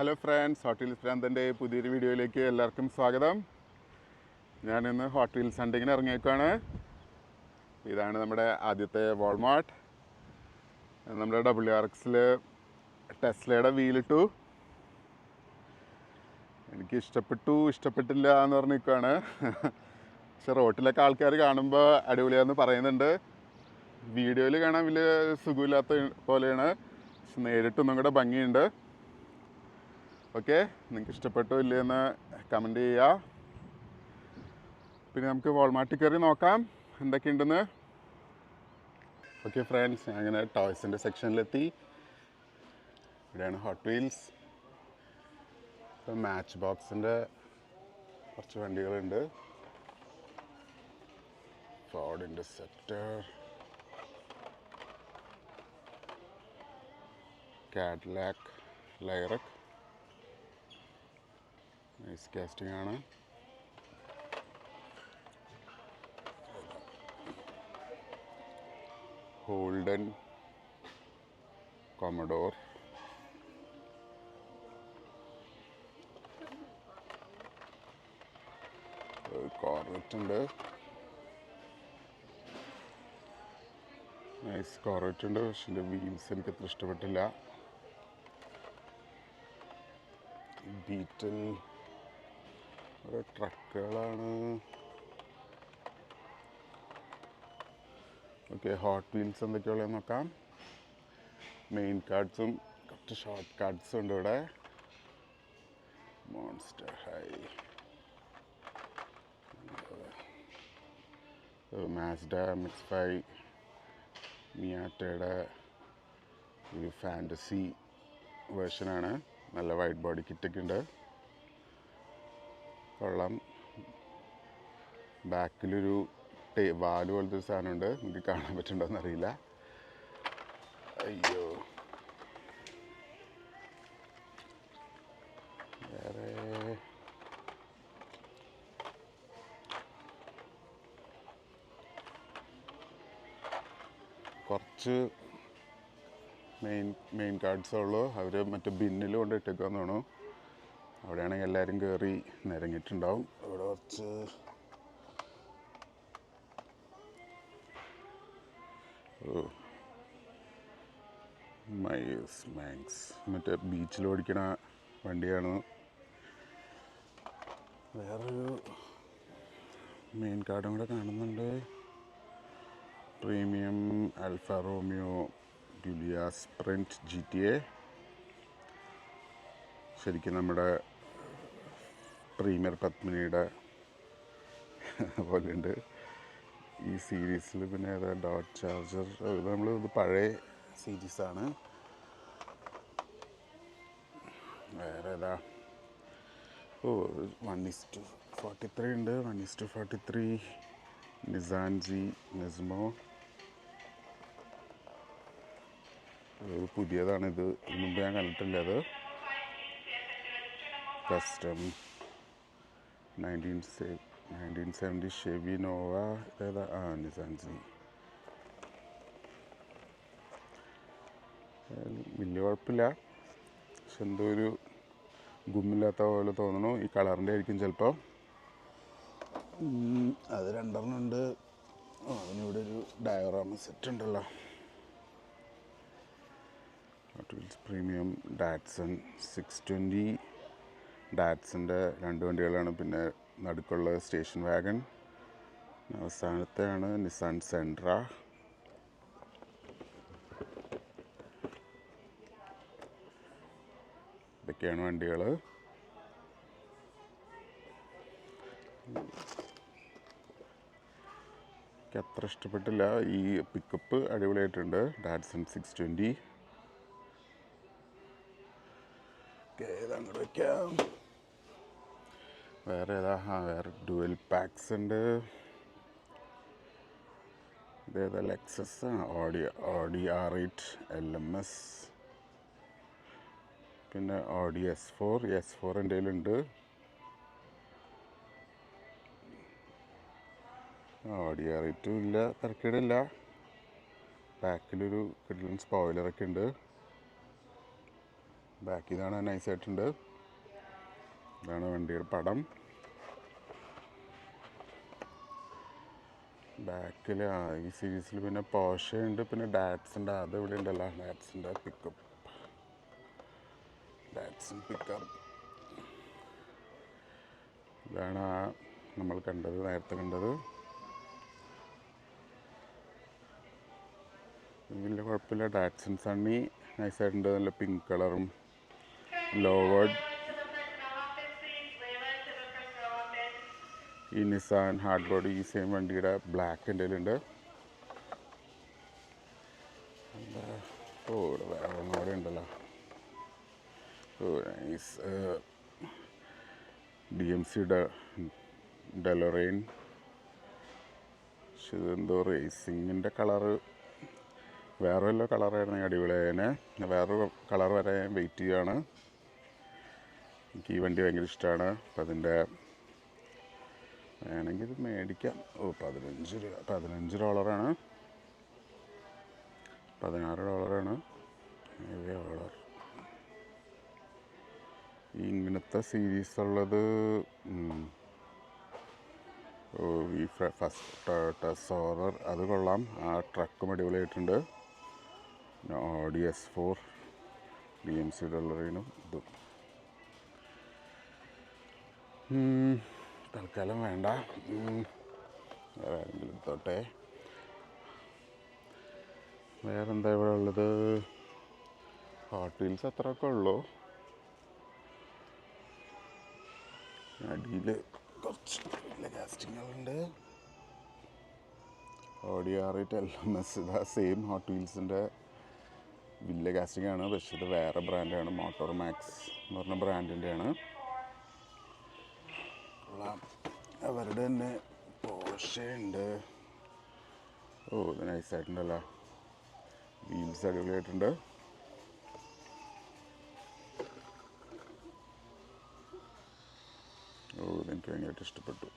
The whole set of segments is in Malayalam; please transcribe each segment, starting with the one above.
ഹലോ ഫ്രണ്ട്സ്, ഹോട്ട് വീൽസ് ഭ്രാന്തൻ്റെ പുതിയൊരു വീഡിയോയിലേക്ക് എല്ലാവർക്കും സ്വാഗതം. ഞാനിന്ന് ഹോട്ട് വീൽസ് ഹണ്ടിങ്ങിന് ഇറങ്ങിയേക്കാണ്. ഇതാണ് നമ്മുടെ ആദ്യത്തെ വാൾമാർട്ട്. നമ്മുടെ WRX-ൽ ടെസ്ലയുടെ വീലിട്ടു. എനിക്ക് ഇഷ്ടപ്പെട്ടില്ല എന്ന് പറഞ്ഞ് നിൽക്കുകയാണ്. പക്ഷെ റോട്ടിലൊക്കെ ആൾക്കാർ കാണുമ്പോൾ അടിപൊളിയാന്ന് പറയുന്നുണ്ട്. വീഡിയോയിൽ കാണാൻ വലിയ സുഖമില്ലാത്ത പോലെയാണ്, പക്ഷെ നേരിട്ടൊന്നും കൂടെ ഭംഗിയുണ്ട്. ഓക്കെ, നിങ്ങൾക്ക് ഇഷ്ടപ്പെട്ടോ ഇല്ലയെന്ന് കമൻറ്റ് ചെയ്യുക. പിന്നെ നമുക്ക് വാൾമാർട്ടിൽ കയറി നോക്കാം എന്തൊക്കെയുണ്ടെന്ന്. ഓക്കെ ഫ്രണ്ട്സ്, ഞാൻ അങ്ങനെ ടോയ്സിൻ്റെ സെക്ഷനിലെത്തി. ഇവിടെയാണ് ഹോട്ട് വീൽസ്. ഇപ്പം മാച്ച് ബോക്സിൻ്റെ കുറച്ച് വണ്ടികളുണ്ട്. Ford Interceptor, Cadillac Lyriq, nice casting ആണ്. ഹോൾഡൻ കൊമഡോർ, കോർവെറ്റ് ഉണ്ട്. നൈസ് കോർവെറ്റ് ഉണ്ട്, പക്ഷേ എൻ്റെ വീൽസ് എനിക്കത്ര ഇഷ്ടപ്പെട്ടില്ല. ബീറ്റിൽ ഓരോ ട്രക്കുകളാണ്. ഓക്കെ, ഹോട്ട് വീൽസ് എന്തൊക്കെയുള്ളതെന്ന് നോക്കാം. മെയിൻ കാർഡ്സും കുറച്ച് ഷോർട്ട് കാർഡ്സും ഉണ്ട് ഇവിടെ. മോൺസ്റ്റർ ഹൈ, മാസ്ഡ MX-5, മിയാറ്റയുടെ ഒരു ഫാൻറ്റസി വേർഷനാണ്. നല്ല വൈറ്റ് ബോഡി കിറ്റൊക്കെ ഉണ്ട്, കൊള്ളാം. ബാക്കിലൊരു വാല് പോലത്തെ ഒരു സാധനമുണ്ട്, നമുക്ക് കാണാൻ പറ്റുന്നുണ്ടോയെന്ന് അറിയില്ല. അയ്യോ, വേറെ കുറച്ച് മെയിൻ കാർഡ്സേ ഉള്ളൂ. അവർ മറ്റേ ബിന്നിൽ കൊണ്ട് ഇട്ടേക്കാന്ന് തോന്നുന്നു. അവിടെയാണെങ്കിൽ എല്ലാവരും കയറി നിരങ്ങിയിട്ടുണ്ടാവും. അവിടെ കുറച്ച് മാക്സ് മറ്റേ ബീച്ചിൽ ഓടിക്കണ വണ്ടിയാണ്. വേറൊരു മെയിൻ കാർഡും കൂടെ കാണുന്നുണ്ട്. Premium Alfa Romeo Giulia Sprint GTA. ശരിക്കും നമ്മുടെ പ്രീമിയർ പത്മിനിയുടെ പോലെയുണ്ട് ഈ സീരീസിൽ. പിന്നെ ഏതാ ഡോട്ട് ചാർജർ, ഇത് പഴയ സീരീസാണ്. വേറെ ഏതാ, 1:43 ഉണ്ട്. 1:43 നിസാൻസി നെസ്മോ. ഒരു പുതിയതാണിത്, ഇതിന് മുമ്പ് ഞാൻ കണ്ടിട്ടില്ല. അത് കസ്റ്റം 1970 ഷെവി നോവ. ഏതാ, നിസാൻസി. വലിയ കുഴപ്പമില്ല, പക്ഷെ എന്തോ ഒരു ഗുമ്മില്ലാത്ത പോലെ തോന്നണു. ഈ കളറിൻ്റെ ആയിരിക്കും ചിലപ്പോൾ. അത് രണ്ടെണ്ണം ഉണ്ട്. അതിനിവിടെ ഒരു ഡയോറാമ സെറ്റ് ഉണ്ടല്ലോ. Premium Datson 620. ഡാറ്റ്സൻ്റെ രണ്ട് വണ്ടികളാണ്. പിന്നെ നടുക്കുള്ള സ്റ്റേഷൻ വാഗൺ. അവസാനത്തെയാണ് നിസാൻ സെൻട്ര. ഇതൊക്കെയാണ് വണ്ടികൾ. എനിക്ക് അത്ര ഇഷ്ടപ്പെട്ടില്ല. ഈ പിക്കപ്പ് അടിപൊളിയായിട്ടുണ്ട്, ഡാറ്റ്സൺ 620. അങ്ങോട്ട് വയ്ക്കാം. വേറെ ഏതാ, വേറെ ഡുവൽ പാക്സ് ഉണ്ട്. ഇതേതാ, ലെക്സസ്, ഓഡി R8 LMS. പിന്നെ ഓഡി S4 എൻ്റെ കയ്യിലുണ്ട്. ഓഡി R8 ഇല്ല, തിരക്കേടില്ല. ബാക്കിലൊരു കിഡിലൻ സ്പോയിലറൊക്കെ ഉണ്ട്. ബാക്ക് ഇതാണ്, നൈസായിട്ടുണ്ട്. ഇതാണ് വണ്ടിയുടെ പടം. ബാക്കിൽ ഈ സീരീസിൽ പിന്നെ പോർഷെ ഉണ്ട്, പിന്നെ ഡാറ്റ്സിൻ്റെ അത് ഇവിടെ ഉണ്ടല്ലോ, ഡാറ്റ്സിൻ്റെ പിക്കപ്പ്, ഡാറ്റ്സൺ പിക്കപ്പ്. ഇതാണ് നമ്മൾ കണ്ടത്, നേരത്തെ കണ്ടത്. വലിയ കുഴപ്പമില്ല. ഡാറ്റ്സൺ സണ്ണി നൈസായിട്ടുണ്ട്, നല്ല പിങ്ക് കളറും ലോവേഡ്. ഈ നിസാൻ ഹാർഡ് ബോഡി ഈ സെയിം വണ്ടിയുടെ ബ്ലാക്ക് എൻ്റെ കയ്യിലുണ്ട്. ഓ ഇവിടെ വേറെ ഒന്നുകൂടെ ഉണ്ടല്ലോ. ഓ നൈസ്. DMC ഡെലോറൈൻ. പക്ഷെ ഇതെന്തോ റേസിങ്ങിൻ്റെ കളറ്, വേറെ വല്ല കളറായിരുന്നു അടിപൊളിയായതിനെ. വേറൊരു കളർ വരെ ഞാൻ വെയിറ്റ് ചെയ്യുകയാണ്. എനിക്ക് ഈ വണ്ടി ഭയങ്കര ഇഷ്ടമാണ്. അപ്പം അതിൻ്റെ വേണമെങ്കിൽ ഇത് മേടിക്കാം. ഓ $15. $16. $7. ഇങ്ങനത്തെ സീരീസ് ഉള്ളത് ഈ ഫസ്റ്റ് സോറർ അത് കൊള്ളാം. ആ ട്രക്കും അടിപൊളിയായിട്ടുണ്ട്. പിന്നെ Audi S4 DMC ഡെലോറൈനും ഇതും തൽക്കാലം വേണ്ട. വേറെ ആരെങ്കിലും എടുത്തോട്ടെ. വേറെന്താ ഇവിടെ ഉള്ളത്? ഹോട്ട് വീൽസ് അത്രയൊക്കെ ഉള്ളൂ. അടിയിൽ കുറച്ച് വലിയ കാസ്റ്റിങ്ങുകളുണ്ട്. Audi R8 LMS ഇതാ സെയിം ഹോട്ട് വീൽസിൻ്റെ വലിയ കാസ്റ്റിംഗ് ആണ്. പക്ഷേ ഇത് വേറെ ബ്രാൻഡാണ്, മോട്ടോർ മാക്സ് എന്ന് പറഞ്ഞ ബ്രാൻഡിൻ്റെയാണ്. അവരുടെ തന്നെ പോർഷെ ഉണ്ട്. ഓ ഇത് നൈസായിട്ടുണ്ടല്ലോ, വീൽസ് അടിപൊളിയായിട്ടുണ്ട്. ഓ ഇതെനിക്ക് ഭയങ്കരമായിട്ട് ഇഷ്ടപ്പെട്ടു.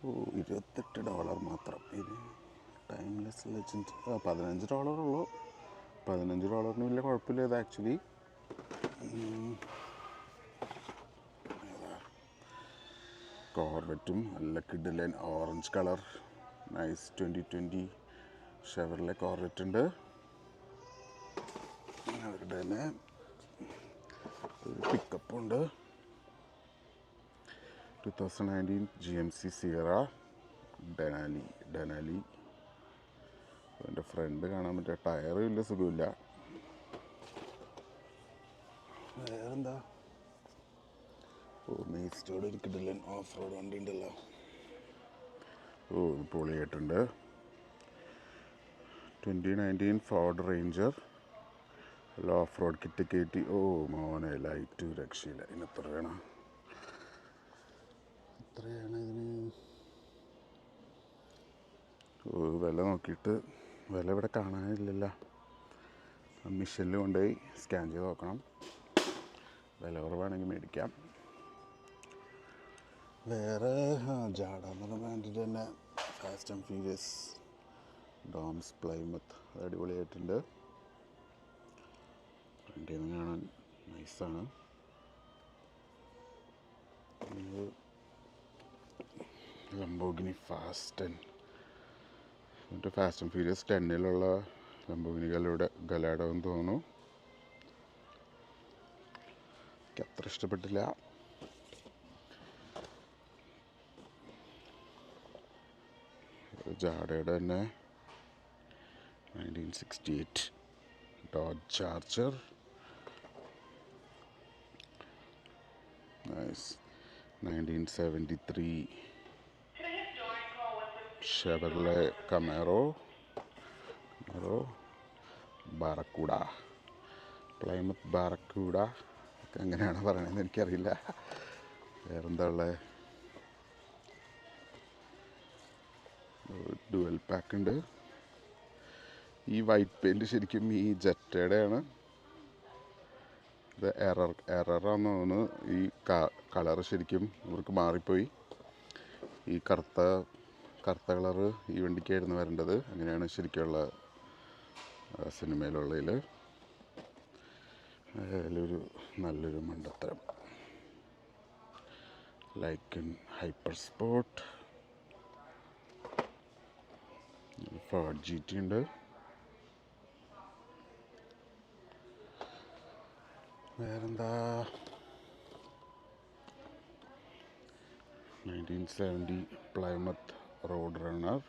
ഓ $28 മാത്രം. ഇത് ടൈംലെസ് ലെജൻഡ്. $15 ഉള്ളൂ. $15 വലിയ കുഴപ്പമില്ല. ഇത് ആക്ച്വലി കോർവെറ്റും നല്ല കിഡിലൻ orange colour nice 2020 Chevrolet corvette ഉണ്ട്. അവരുടെ തന്നെ ഒരു പിക്കപ്പുണ്ട്. 2019 GMC Sierra ഡെനാലി. എൻ്റെ ഫ്രണ്ട് കാണാൻ പറ്റിയ ടയർ വലിയ സുഖമില്ല. വേറെന്താ? ഓ നെയ്സ്റ്റോടെ ഒരു കിടിലൻ ഓഫ് റോഡ് വണ്ടി ഉണ്ടല്ലോ. ഓ ഇത് പൊളിയായിട്ടുണ്ട്. 2019 Ford ranger off road kit കയറ്റി. ഓ മോനെ ലൈറ്റ് രക്ഷയില്ല. ഇതിന് എത്രയാണ് ഇതിന്? ഓ വില നോക്കിയിട്ട് വില ഇവിടെ കാണാനില്ലല്ലോ. മിഷനിൽ കൊണ്ടുപോയി സ്കാൻ ചെയ്ത് നോക്കണം. വില കുറവാണെങ്കിൽ മേടിക്കാം. വേറെ ജാഡ എന്ന് പറഞ്ഞ ബ്രാൻഡിൻ്റെ തന്നെ Fast and Furious Dom's Plymouth അടിപൊളിയായിട്ടുണ്ട്. വണ്ടിയിൽ നിന്ന് കാണാൻ നൈസാണ്. Lamborghini Fast and Furious 10 Lamborghini Gallardo എന്ന് തോന്നുന്നു. എനിക്ക് അത്ര ഇഷ്ടപ്പെട്ടില്ല. ജാഡയുടെ തന്നെ 1968 Dodge Charger nice. 1973 Chevrolet Camaro Barracuda, Plymouth Barracuda ഒക്കെ എങ്ങനെയാണ് പറയണതെന്ന് എനിക്കറിയില്ല. വേറെന്താ ഉള്ളത്? ഡുവൽ പാക്ക് ഉണ്ട്. ഈ വൈറ്റ് പെയിൻറ്റ് ശരിക്കും ഈ ജെറ്റയുടെയാണ്. ഇത് എററാന്ന് തോന്നുന്നു. ഈ കളർ ശരിക്കും ഇവർക്ക് മാറിപ്പോയി. ഈ കറുത്ത കളറ് ഈ വണ്ടിക്കായിരുന്നു വരേണ്ടത്. അങ്ങനെയാണ് ശരിക്കുള്ള സിനിമയിലുള്ളതിൽ. അതിലൊരു നല്ലൊരു മണ്ടത്തരം. ലൈക്കൻ ഹൈപ്പർ സ്പോർട്ട്, ഫോർഡ് GT ഉണ്ട്. വേറെന്താ, 1970 പ്ലൈമത്ത് റോഡ് റണ്ണർ,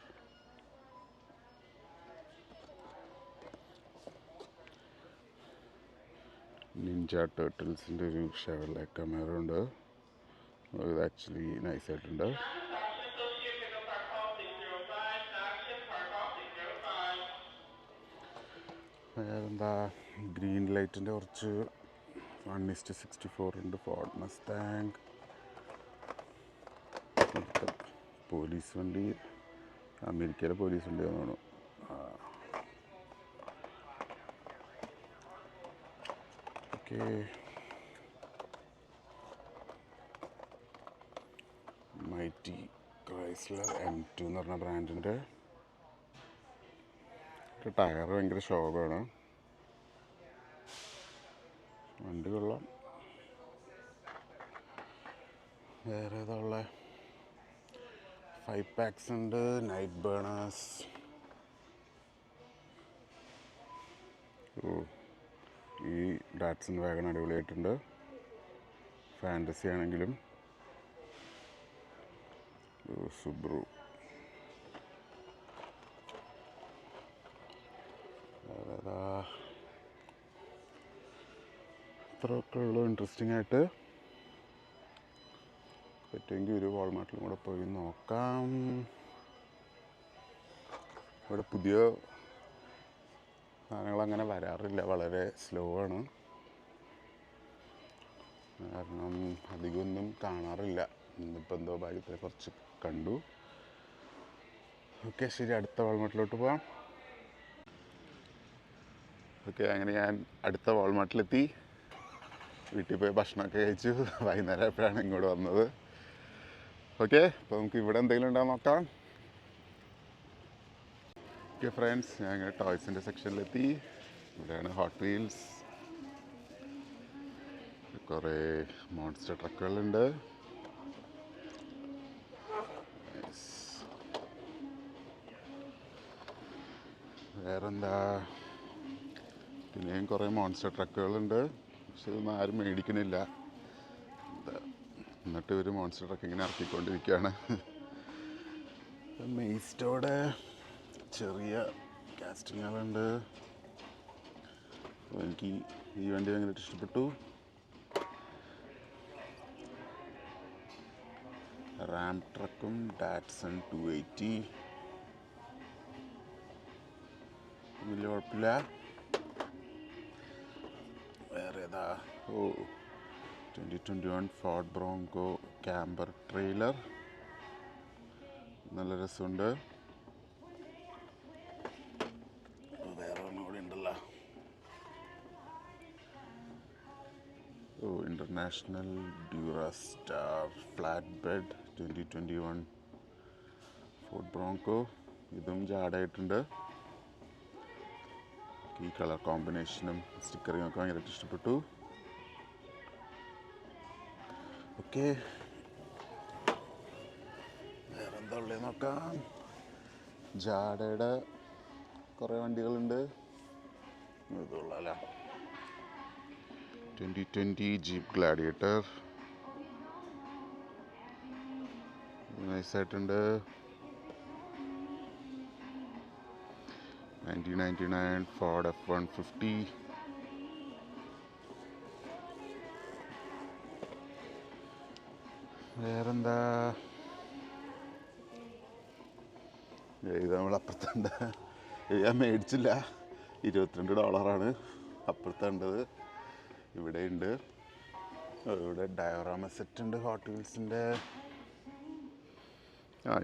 നിഞ്ച ടേർട്ടിൽസിൻ്റെ ഒരു ഷെവർലെ കമേറ ഉണ്ട്. ഇത് ആക്ച്വലി നൈസായിട്ടുണ്ട്. വേറെന്താ, ഗ്രീൻ ലൈറ്റിൻ്റെ കുറച്ച് 1:64 ഉണ്ട്. ഫോർഡ് മസ്താങ്, പോലീസ് വണ്ടി, അമേരിക്കയിലെ പോലീസ് വണ്ടി തോന്നുന്നു. ഓക്കെ, മൈറ്റി ക്രൈസ്ലർ M2 എന്ന് പറഞ്ഞ ബ്രാൻഡിൻ്റെ ടയർ ഭയങ്കര ശോകമാണ്. വണ്ടി കൊള്ളാം. വേറെ ഏതാ ഉള്ളത്? 5 packs ഉണ്ട്. Night burners. ഈ ഡാറ്റ്സൺ വാഗൺ അടിപൊളിയായിട്ടുണ്ട്. ഫാൻറ്റസി ആണെങ്കിലും. സുബ്രു. വേറേതാ, ഇത്രയൊക്കെ ഉള്ളു ഇൻട്രസ്റ്റിംഗ് ആയിട്ട്. പറ്റുമെങ്കിൽ ഒരു വാൾമാർട്ടിലും കൂടെ പോയി നോക്കാം. ഇവിടെ പുതിയ സാധനങ്ങളങ്ങനെ വരാറില്ല, വളരെ സ്ലോ ആണ്. കാരണം അധികമൊന്നും കാണാറില്ല. ഇന്നിപ്പോൾ എന്തോ ഭാഗ്യത്തെ കുറച്ച് കണ്ടു. ഓക്കെ, ശരി, അടുത്ത വാൾമാർട്ടിലോട്ട് പോവാം. ഓക്കെ, അങ്ങനെ ഞാൻ അടുത്ത വാൾമാർട്ടിലെത്തി. വീട്ടിൽ പോയി ഭക്ഷണമൊക്കെ കഴിച്ചു. വൈകുന്നേരം ആയപ്പോഴാണ് ഇങ്ങോട്ട് വന്നത്. ഓക്കെ, അപ്പോൾ നമുക്ക് ഇവിടെ എന്തെങ്കിലും ഉണ്ടാകാൻ നോക്കാം. ഓക്കെ ഫ്രണ്ട്സ്, ഞാൻ ഇങ്ങനെ ടോയ്സിൻ്റെ സെക്ഷനിലെത്തി. ഇവിടെയാണ് ഹോട്ട് വീൽസ്. കുറേ മോൺസ്റ്റർ ട്രക്കുകളുണ്ട്. വേറെന്താ, പിന്നെയും കുറേ മോൺസ്റ്റർ ട്രക്കുകളുണ്ട്. പക്ഷെ ഇതൊന്നും ആരും മേടിക്കണില്ല. എന്നിട്ട് ഒരു മോൺസ്റ്റർ ട്രക്ക് ഇങ്ങനെ ഇറക്കിക്കൊണ്ടിരിക്കുകയാണ്. മെയ്സ്റ്റോടെ ചെറിയ കാസ്റ്റിങ്ങുകളുണ്ട്. എനിക്ക് ഈ വണ്ടി ഭയങ്കര ഇഷ്ടപ്പെട്ടു. റാം ട്രക്കും ഡാറ്റ്സൺ 280 വലിയ കുഴപ്പമില്ല. വേറെ ഏതാ, 2021 ഫോർഡ് ബ്രോങ്കോ ക്യാമ്പർ ട്രെയിലർ, നല്ല രസമുണ്ട്. വേറെ ഒന്നും കൂടി ഉണ്ടല്ലോ. International Durastar flat bed 2021 Ford Bronco. ഇതും ജാഡായിട്ടുണ്ട്. ഈ കളർ കോമ്പിനേഷനും സ്റ്റിക്കറിങ്ങും ഒക്കെ ഭയങ്കരമായിട്ട് ഇഷ്ടപ്പെട്ടു. ഓക്കെ, വേറെന്താ ഉള്ളത് നോക്കാം. ജാഡയുടെ കുറേ വണ്ടികളുണ്ട്. ഇതുള്ള 2020 ജീപ്പ് ഗ്ലാഡിയേറ്റർ നൈസായിട്ടുണ്ട്. 1999 Ford F-150. വേറെന്താ, ഇത് നമ്മൾ അപ്പുറത്തുണ്ട്. ഞാൻ മേടിച്ചില്ല, $22 അപ്പുറത്തുണ്ടത്. ഇവിടെയുണ്ട്. ഇവിടെ ഡയോറാമ സെറ്റ് ഉണ്ട് ഹോട്ട് വീൽസിൻ്റെ.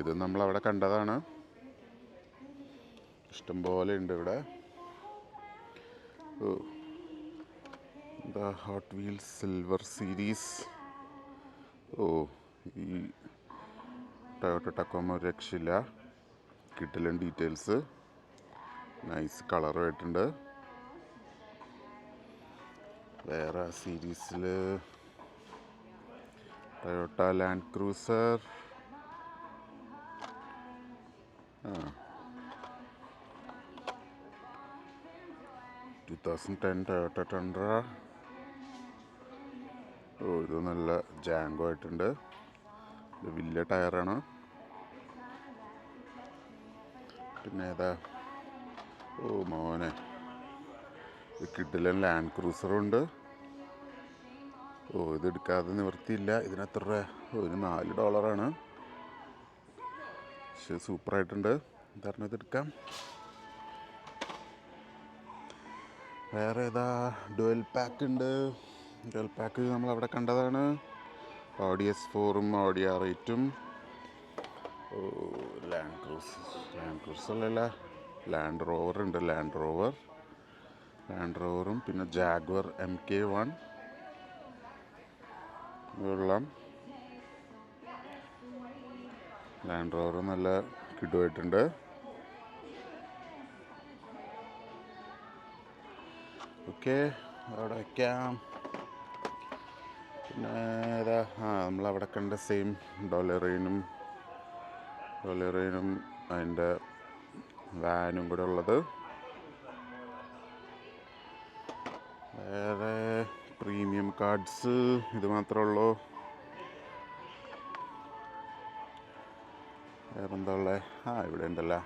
ഇത് നമ്മളവിടെ കണ്ടതാണ്. ഇഷ്ടംപോലെ ഉണ്ട് ഇവിടെ. എന്താ, ഹോട്ട് വീൽസ് സിൽവർ സീരീസ്. ഈ ടൊയോട്ട ടക്കോമ ഒരു രക്ഷയില്ല. കിട്ടലും ഡീറ്റെയിൽസ്, നൈസ് കളറുമായിട്ടുണ്ട്. വേറെ സീരീസിൽ ടൊയോട്ട ലാൻഡ് ക്രൂസർ, 2010 ടൊയോട്ട ടണ്ട്ര. ഇത് നല്ല ജാങ്കോ ആയിട്ടുണ്ട്. ഇത് വലിയ ടയറാണ്. പിന്നെ ഏതാ, മോനെ, ഇത് കിഡിലൻ ലാൻഡ് ക്രൂസറുണ്ട്. ഇത് എടുക്കാതെ നിവൃത്തിയില്ല. ഇതിനെത്ര രൂപ? ഇതിന് $4. പക്ഷെ സൂപ്പറായിട്ടുണ്ട്. എന്തായിരുന്നു ഇതെടുക്കാം. വേറെ ഏതാ, ഡുവൽ പാക്ക് ഉണ്ട്. ഡുവൽ പാക്ക് നമ്മളവിടെ കണ്ടതാണ്. Audi S4ഉം Audi R8ഉം. ലാൻഡ് ക്രൂസറല്ല, ലാൻഡ് റോവർ ഉണ്ട്. ലാൻഡ് റോവറും പിന്നെ ജാഗ്വർ MK1 വെള്ളം. ലാൻഡ് റോവർ നല്ല കിടുവായിട്ടുണ്ട്. ഓക്കെ, അവിടെ വയ്ക്കാം. പിന്നെ ഏതാ, നമ്മളവിടെ കണ്ട സെയിം ഡൊലറീനും അതിൻ്റെ വാനും കൂടെ ഉള്ളത്. വേറെ പ്രീമിയം കാർഡ്സ് ഇത് മാത്രമേ ഉള്ളൂ. വേറെന്താ ഉള്ളത്? ഇവിടെ ഉണ്ടല്ലോ,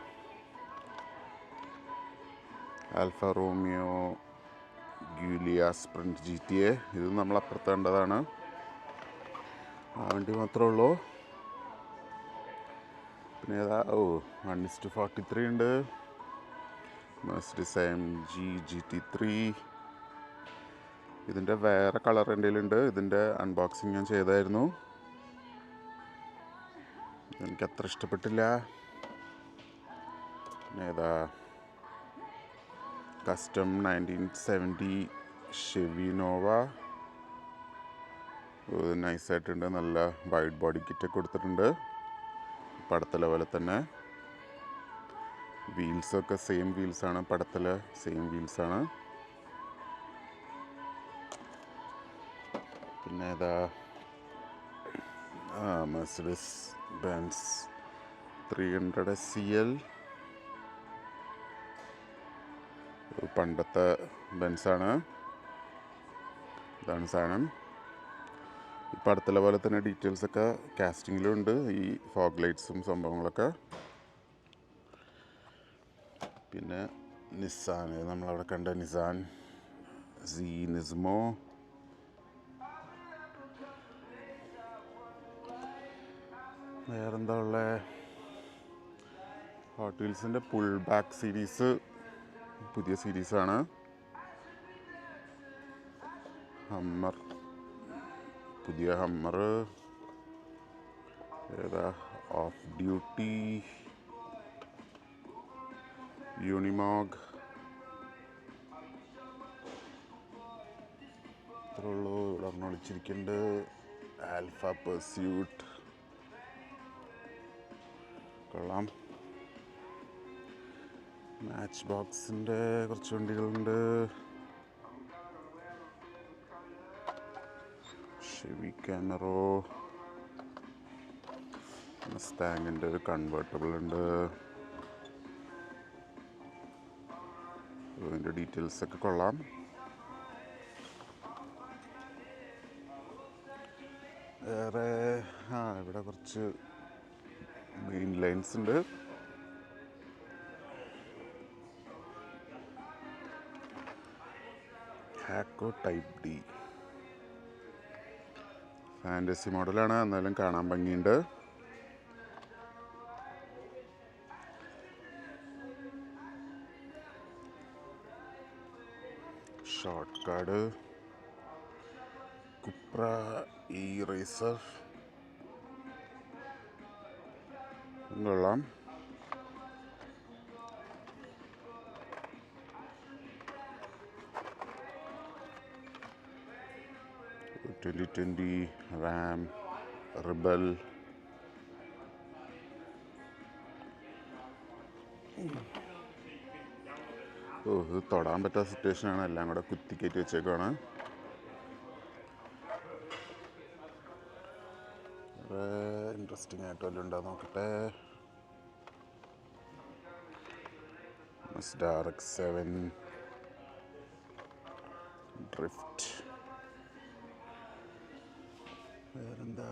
ആൽഫ റോമിയോ ഗ്യൂലിയ സ്പ്രിൻറ്റ് GTA. ഇത് നമ്മൾ അപ്പുറത്ത് കണ്ടതാണ്. ആ വണ്ടി മാത്രമേ ഉള്ളൂ. പിന്നെ ഏതാ, 1:43 ഉണ്ട്. Mercedes AMG GT3. ഇതിൻ്റെ വേറെ കളർ എൻ്റെ കയ്യിലുണ്ട്. ഇതിൻ്റെ അൺബോക്സിങ് ഞാൻ ചെയ്തായിരുന്നു. എനിക്കത്ര ഇഷ്ടപ്പെട്ടില്ല. പിന്നെ ഏതാ, കസ്റ്റം 1970 ഷെവി നോവ. നൈസായിട്ടുണ്ട്. നല്ല വൈഡ് ബോഡി കിറ്റൊക്കെ കൊടുത്തിട്ടുണ്ട്. പടത്തിലെ പോലെ തന്നെ. വീൽസൊക്കെ സെയിം വീൽസാണ്. പടത്തിലെ സെയിം വീൽസാണ്. പിന്നെ ഏതാ, മെർസിഡീസ് ബെൻസ് 300 SEL. പണ്ടത്തെ ബെൻസാണ്. ഇതാണ് സാധനം. ഈ പടത്തിലെ പോലെ തന്നെ ഡീറ്റെയിൽസൊക്കെ കാസ്റ്റിങ്ങിലും ഉണ്ട്. ഈ ഫോഗ് ലൈറ്റ്സും സംഭവങ്ങളൊക്കെ. പിന്നെ നിസാൻ, നമ്മളവിടെ കണ്ട നിസാൻ നിസ്മോ. വേറെന്താ ഉള്ളത്? ഹോട്ട് വീൽസിൻ്റെ പുൾ ബാക്ക് സീരീസ് പുതിയ സീരീസാണ്. ഹമ്മർ, പുതിയ ഹമ്മർ. ഏതാ, ഓഫ് ഡ്യൂട്ടി യൂണിമോഗ്. ഇത്രേ ഉള്ളൂ. ഇവിടെ ഒളിച്ചിരിക്കുന്നുണ്ട്. ആൽഫ പെർസ്യൂട്ട് കൊള്ളാം. മാച്ച് ബോക്സിൻ്റെ കുറച്ച് വണ്ടികളുണ്ട്. ഷെവി കാമറോ, മസ്താങ്ങിൻ്റെ ഒരു കൺവേർട്ടബിൾ ഉണ്ട്. ഇതിൻ്റെ ഡീറ്റെയിൽസൊക്കെ കൊള്ളാം. വേറെ ഇവിടെ കുറച്ച് മെയിൻ ലൈൻസ് ഉണ്ട്. ഹാക്കോ ടൈപ്പ് D ഫാൻറ്റസി മോഡലാണ്, എന്നാലും കാണാൻ ഭംഗിയുണ്ട്. ഷോർട്ട് കാർഡ് കുപ്ര റേസർ കൊള്ളാം. (2020) റാം റിബൽ. ഇത് തൊടാൻ പറ്റാത്ത സിറ്റുവേഷനാണ്. എല്ലാം കൂടെ കുത്തിക്കയറ്റി വെച്ചേക്കാണ്. ഇൻട്രസ്റ്റിംഗ് ആയിട്ട് വല്ലതും ഉണ്ടോ നോക്കട്ടെ. Mazda RX-7 drift. വേറെന്താ?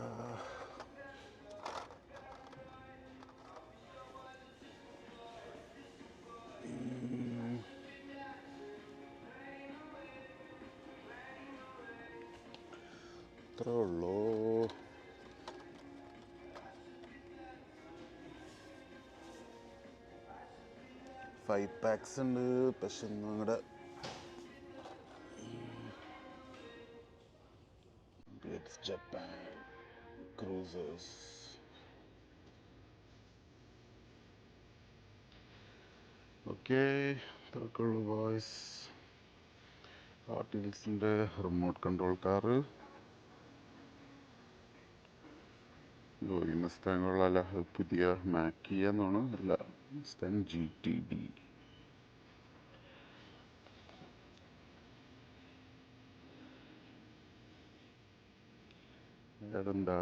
അത്രേ ഉള്ളൂ. ഫൈവ് പാക്സ് ഉണ്ട്, പക്ഷെ നിങ്ങളുടെ ജപ്പാൻ ക്രൂസേഴ്സ്. ഓക്കെ, ഇത്രയൊക്കെ ഉള്ളു ബോയ്സ്. ഹോട്ട് വീൽസിൻ്റെ റിമോട്ട് കൺട്രോൾ കാറ്. ഈ മസ്താങ് കൊള്ളാല. പുതിയ മാക്കിയ എന്നാണ്, അല്ല മസ്താങ് GTD. വേറെന്താ?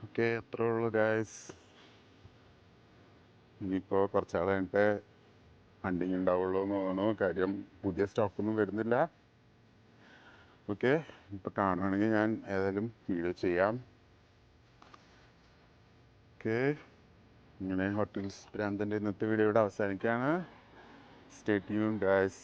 ഓക്കെ, അത്രേ ഉള്ളൂ ഗായ്സ്. ഇനിയിപ്പോൾ കുറച്ചാൾ കഴിഞ്ഞിട്ട് ഹണ്ടിങ് ഉണ്ടാവുള്ളൂ എന്ന് തോന്നുന്നു. കാര്യം പുതിയ സ്റ്റോക്കൊന്നും വരുന്നില്ല. ഓക്കെ, ഇപ്പോൾ കാണുകയാണെങ്കിൽ ഞാൻ ഏതായാലും വീഡിയോ ചെയ്യാം. ഓക്കെ, ഇങ്ങനെ ഹോട്ടൽസ് ഭ്രാന്തൻ്റെ ഇന്നത്തെ വീഡിയോ ഇവിടെ അവസാനിക്കുകയാണ്. Stay tuned guys.